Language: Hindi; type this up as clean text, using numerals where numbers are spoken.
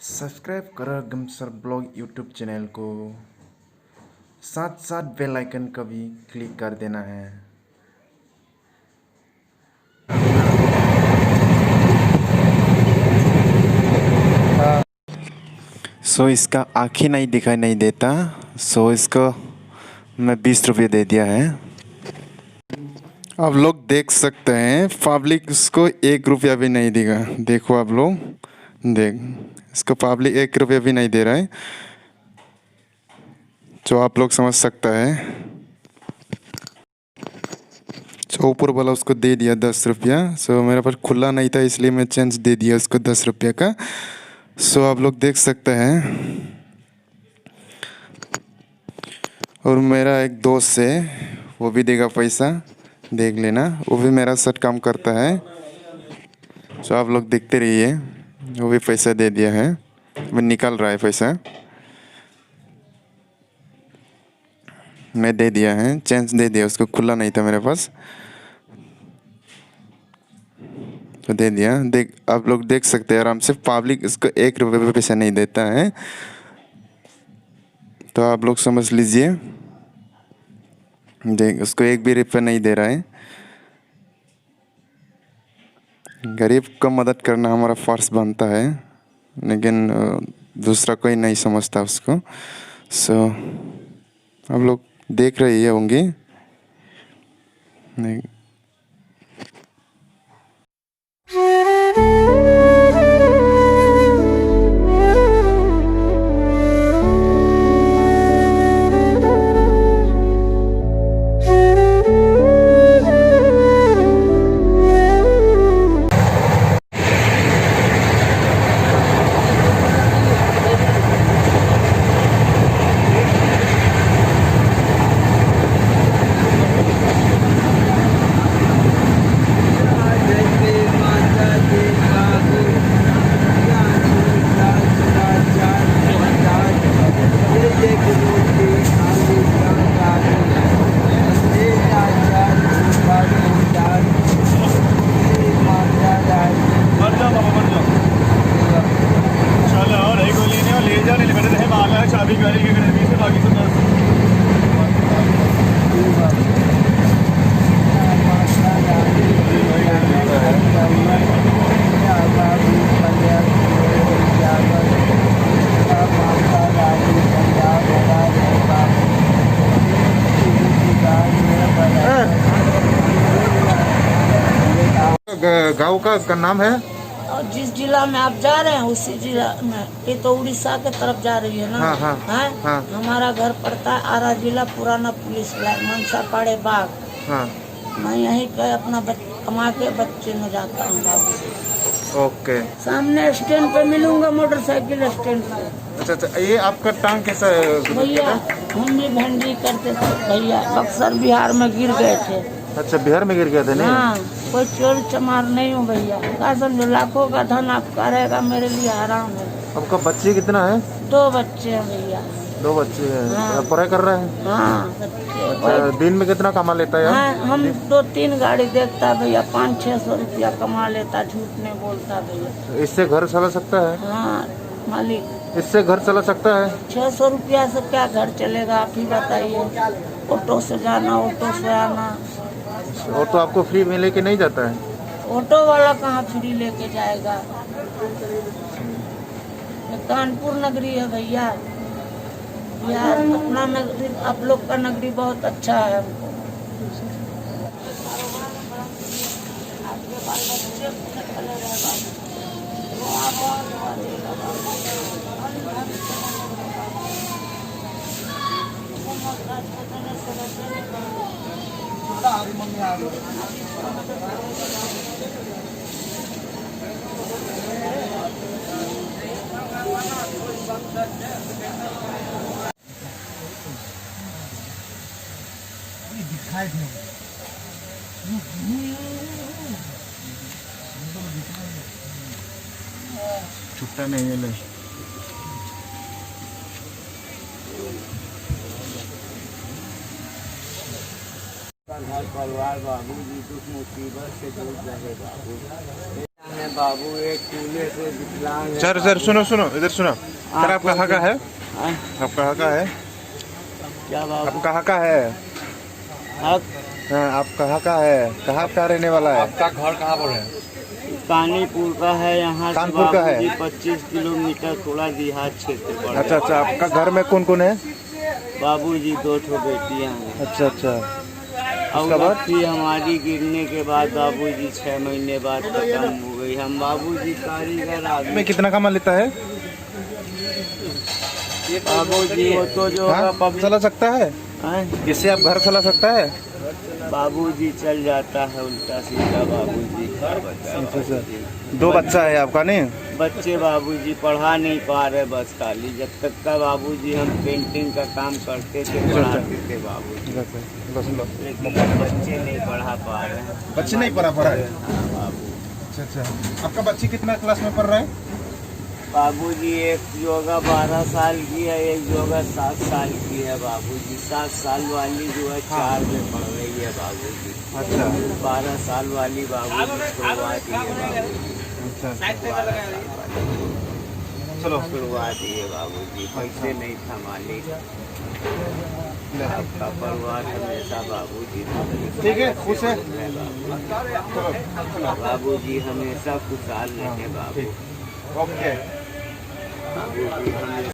सब्सक्राइब करो गमसर ब्लॉग यूट्यूब चैनल को, साथ साथ बेल आइकन का भी क्लिक कर देना है। इसका आँखें नहीं दिखाई नहीं देता, इसको मैं 20 रुपये दे दिया है। आप लोग देख सकते हैं पब्लिक इसको 1 रुपया भी नहीं देगा। देखो आप लोग देख, इसको पब्लिक 1 रुपया भी नहीं दे रहा है, जो आप लोग समझ सकता है। ऊपर वाला उसको दे दिया 10 रुपया। मेरे पास खुला नहीं था इसलिए मैं चेंज दे दिया उसको 10 रुपया का। आप लोग देख सकते हैं। और मेरा एक दोस्त है, वो भी देगा पैसा, देख लेना, वो भी मेरा साथ काम करता है। आप लोग देखते रहिए, वो भी पैसा दे दिया है, वो निकल रहा है पैसा, मैं दे दिया है, चेंज दे दिया उसको, खुला नहीं था मेरे पास तो दे दिया। देख, आप लोग देख सकते हैं आराम से, पब्लिक इसको 1 रुपये भी पैसा नहीं देता है, तो आप लोग समझ लीजिए। देख, उसको 1 भी रुपया नहीं दे रहा है। गरीब को मदद करना हमारा फर्ज बनता है, लेकिन दूसरा कोई नहीं समझता उसको। आप लोग देख रहे होंगे। गाँव का नाम है, और जिस जिला में आप जा रहे हैं उसी जिला में, ये तो उड़ीसा के तरफ जा रही है ना। हाँ, हाँ। हमारा घर पड़ता है आरा जिला, पुराना पुलिस लाइन, मनसा पाड़े बाग। हाँ। मैं यहीं पे अपना कमा के बच्चे में जाता हूँ बाबू। ओके, सामने स्टैंड पे मिलूंगा, मोटरसाइकिल स्टैंड पे। अच्छा, ये आपका टांग कैसा है भैया? हम भी भिंडी करते थे भैया, बक्सर बिहार में गिर गए थे। अच्छा, बिहार में गिर गया था? नहीं, हाँ, कोई चोर चमार नहीं हूँ भैया, क्या समझो, लाखों का धन आपका रहेगा, मेरे लिए आराम है। आपका बच्चे कितना है? 2 बच्चे हैं भैया। 2 बच्चे हैं। हाँ। पढ़ाई कर रहे हैं? हाँ, बच्चे। अच्छा, दिन में कितना कमा लेता है? हाँ, हम 2-3 गाड़ी देखता है भैया, 500-600 रुपया कमा लेता, झूठ नहीं बोलता भैया। इससे घर चला सकता है? हाँ मालिक, इससे घर चला सकता है? 600 रुपया से क्या घर चलेगा, आप ही बताइए। ऑटो से जाना, ऑटो से आना। और तो आपको फ्री में लेके नहीं जाता है? ऑटो वाला कहाँ फ्री लेके जाएगा? कानपुर नगरी है भैया, यार अपना नगरी, आप लोग का नगरी बहुत अच्छा है हमको। छुट्टा नहीं है ले। घर परिवार बाबू जी कुछ मुसीबत से दूर रहे बाबू। है बाबू, एक कूले से विकलांग है। सर सर सुनो सुनो इधर सुनो सर, आप कहाँ का है? हाँ? आप कहाँ का है? क्या बाबू? आप कहाँ का है? आप हाँ, आप कहाँ का है? कहाँ का रहने वाला है? आपका घर कहाँ पर है? कानीपुर का है, यहाँ से कानपुर का है? बाबूजी 25 किलोमीटर थोड़ा देहात क्षेत्र पड़ता है। अच्छा अच्छा, आपका घर में कौन कौन है? बाबूजी 2 ठो बेटियां हैं। अच्छा अच्छा, उसका और बाद? बच्ची हमारी गिरने के बाद बाबूजी 6 महीने बाद खत्म हो गई। हम बाबूजी कारीगर आदमी। में कितना कमा लेता है? बाबूजी वो तो जो हाँ? होगा पब्लिक चला सकता है? हैं? इससे आप घर चला सकता है? बाबूजी चल जाता है उल्टा सीधा बाबूजी। क्या बताएं अच्छा अच्छा, बाबूजी। 2 बच्चा है आपका नहीं? बच्चे बाबूजी पढ़ा नहीं पा रहे बस खाली। जब तक का बाबूजी हम पेंटिंग का काम करते थे, पढ़ाते थे बाबूजी, लेकिन बच्चे नहीं पढ़ा पा रहे हैं। बच्चे नहीं पढ़ा है? हाँ बाबू। अच्छा अच्छा, आपका बच्ची कितना क्लास में पढ़ रहा है? बाबूजी एक योगा 12 साल की है, एक योगा 7 साल की है बाबूजी। 7 साल वाली जो है 4 में पढ़ रही है बाबूजी। अच्छा 12 साल वाली बाबूजी छुड़वा दी है बाबूजी। अच्छा, 12 साल वाली चलो छुड़वा दिए बाबूजी, पैसे नहीं था मालिक। आपका परिवार हमेशा बाबूजी ठीक है, खुश है? बाबूजी हमेशा खुशहाल रहे बाबू। ओके। बाबूजी हमेशा